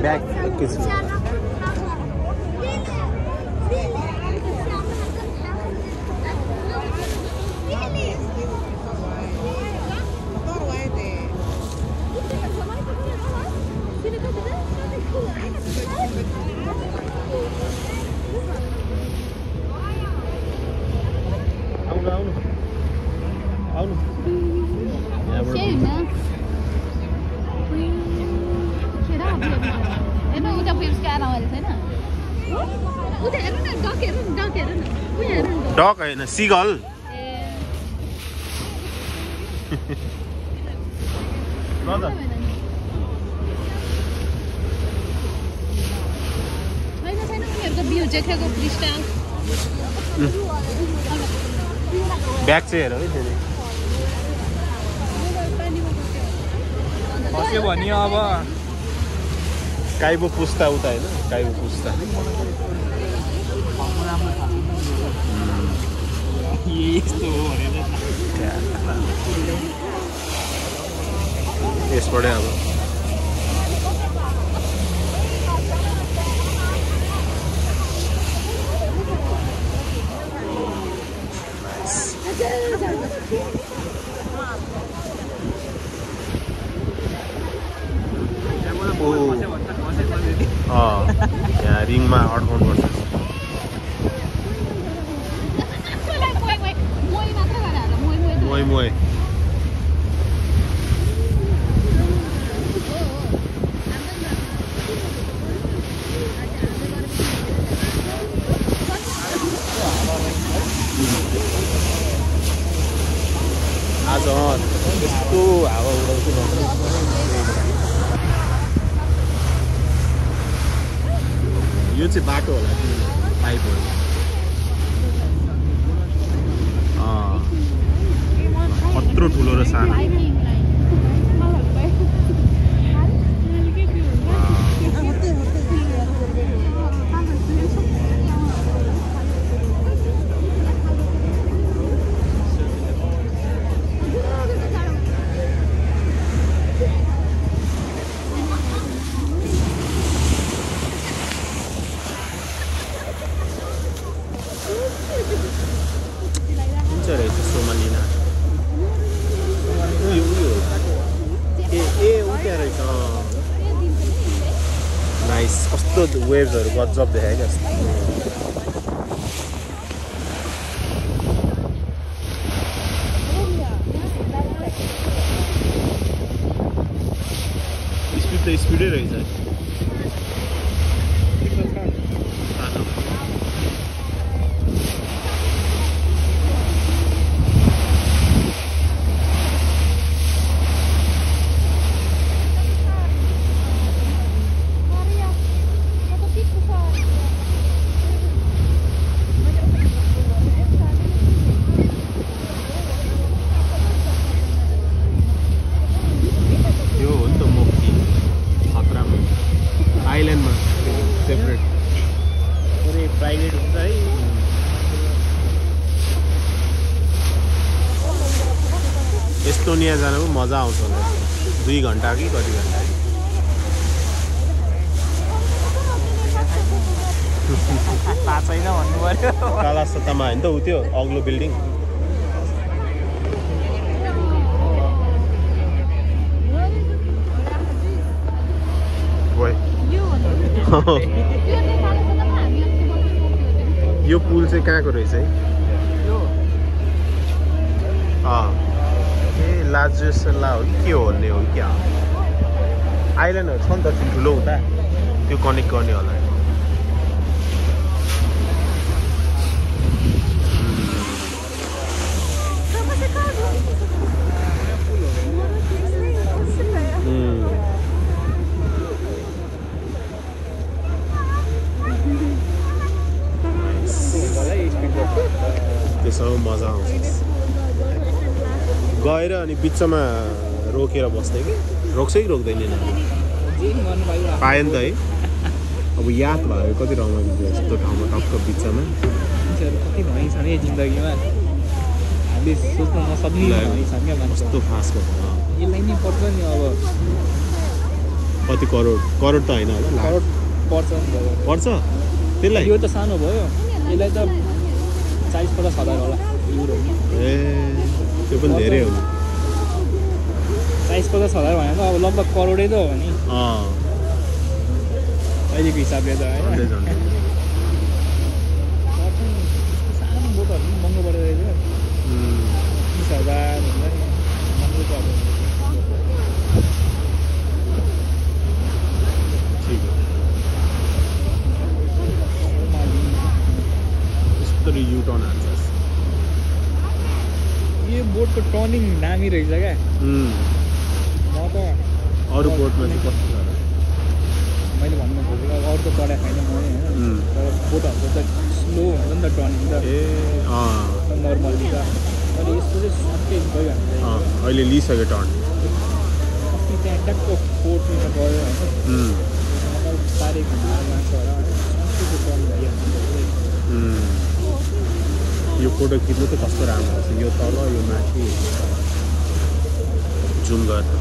Back. Dog and a seagull. Brother. Back chair, right? के भन्यो अब काइबो पुस्ता उता हैन काइबो पुस्ता यस्तो हो भनेर यसबाट अब यहाँ रिङमा अड्काउनु पर्छ मोय मोय आज यस्तो हावा उडाउँछु यो चाहिँ बाटो होला पाइपहरू कत्रो ठुलो र सानो कस्तो वेभ्सहरु गजब देखायो क्या स्पिड त स्पिडै रहेछ एस्टोनिया जानु मजा आउँछ होला 2 घण्टा कि कति घण्टा थाहा छैन भन्नु पर्यो कालासतामा हैन त उ त्यो अग्लो बिल्डिङ यो पुल चाहिँ कहाँको रहेछ है लाजुसला हो के हो भन्ने हो क्या आइल्यान्डहरु छ नि त ठुलो हुँदा त्यो कनेक्ट गर्ने होला त्यसमा मजा आउँछ गएर अनि बिचमा रोकेर बस्दै कि रोक्छ कि रोक्दैन यिनीहरू जे गर्नु भयो पायो नि त है अब याद भयो कति रमाइलो थियो यस्तो ठाउँमा टक्क बिचमा मान्छेहरू कति धनी छन् है जिन्दगीमा हामीले सोच्न नसक्ने धनी छन् क्या मान्छे कस्तो फास्टको यसलाई नै पर्छ नि अब कति करोड करोड त होइन होला करोड पर्छ नि भयो पर्छ त्यसलाई यो त सानो भयो यसलाई त 40-50 हजार होला युरो ए त्यो पनि धेरै हो 40-50 हजार भने त अब लगभग करोडै त हो नि अहिलेको हिसाबले त होइन सानो बोटहरू पनि महँगो परेर रहेछ 30,000 हुन्छ नि महँगो त अब युटर्न हान्छ यो बोटको टर्निङ दामी रहेछ क्या म त अरू बोटमा चाहिँ कस्तो छ मैले भन्नु खोजेको अब अरू त चढाइ छैन म होइन तर बोटहरूको त स्लो हुन्छ नि त टर्निङ त नर्मल्ली त अहिले यस्तो चाहिँ सबै गयो हामीले अहिले लिइसक्यो टर्न अस्ति त्यहाँ ट्याक्क 4 मिटर गयो होइन साह्रै घुमाएर लान्छ होला सबै टर्न भइहाल्छ यो फोटो खिच्नु त कस्तो राम्रो छ यो तल यो माथि जुम गर्दा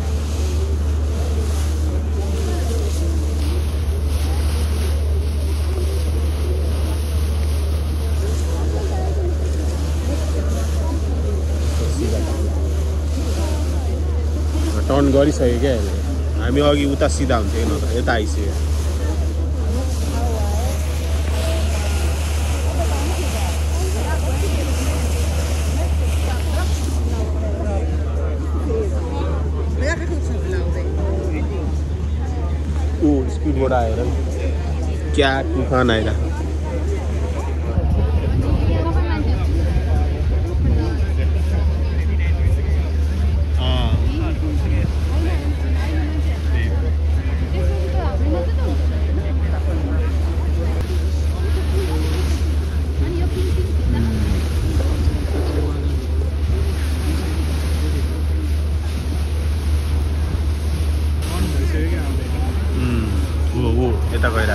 टर्न गरिसक्यो क्या अहिले हामी अघि उता सिधा हुन्थ्यो न त यता आइसक्यो स्पिडबाट आएर क्या तुफान आएर यता गएर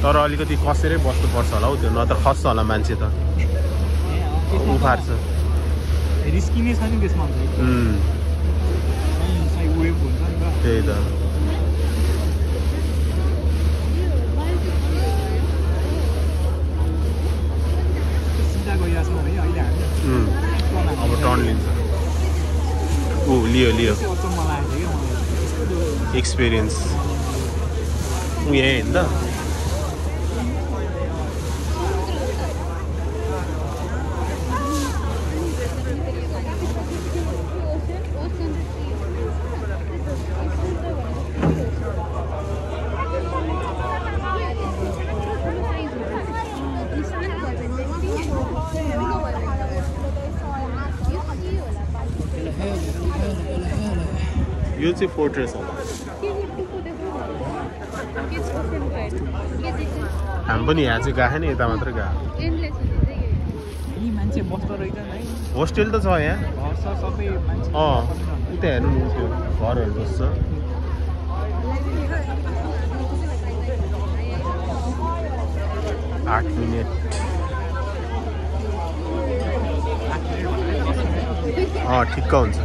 तर अलिकति कसेरै बस्नुपर्छ होला हौ त्यो न त खस्छ होला मान्छे त उफार्छ रिस्की नै छ नि त्यसमा वेभ हुन्छ नि त त्यही त सिधा गइरहेछौँ है अहिले हामी अब टर्न लिन्छ लियो अचम्म लागेको थियो क्या एक्सपिरियन्स यही होइन त यो चाहिँ फोर्ट्रेस हो हामी पनि यहाँ चाहिँ गएको नि यता मात्रै गएको मान्छे बस्दो रहेछ है होस्टेल त छ यहाँ घर छ सबै मान्छे उता हेर्नु न त्यो घरहरू बस्छ 8 मिनट ठिक्क हुन्छ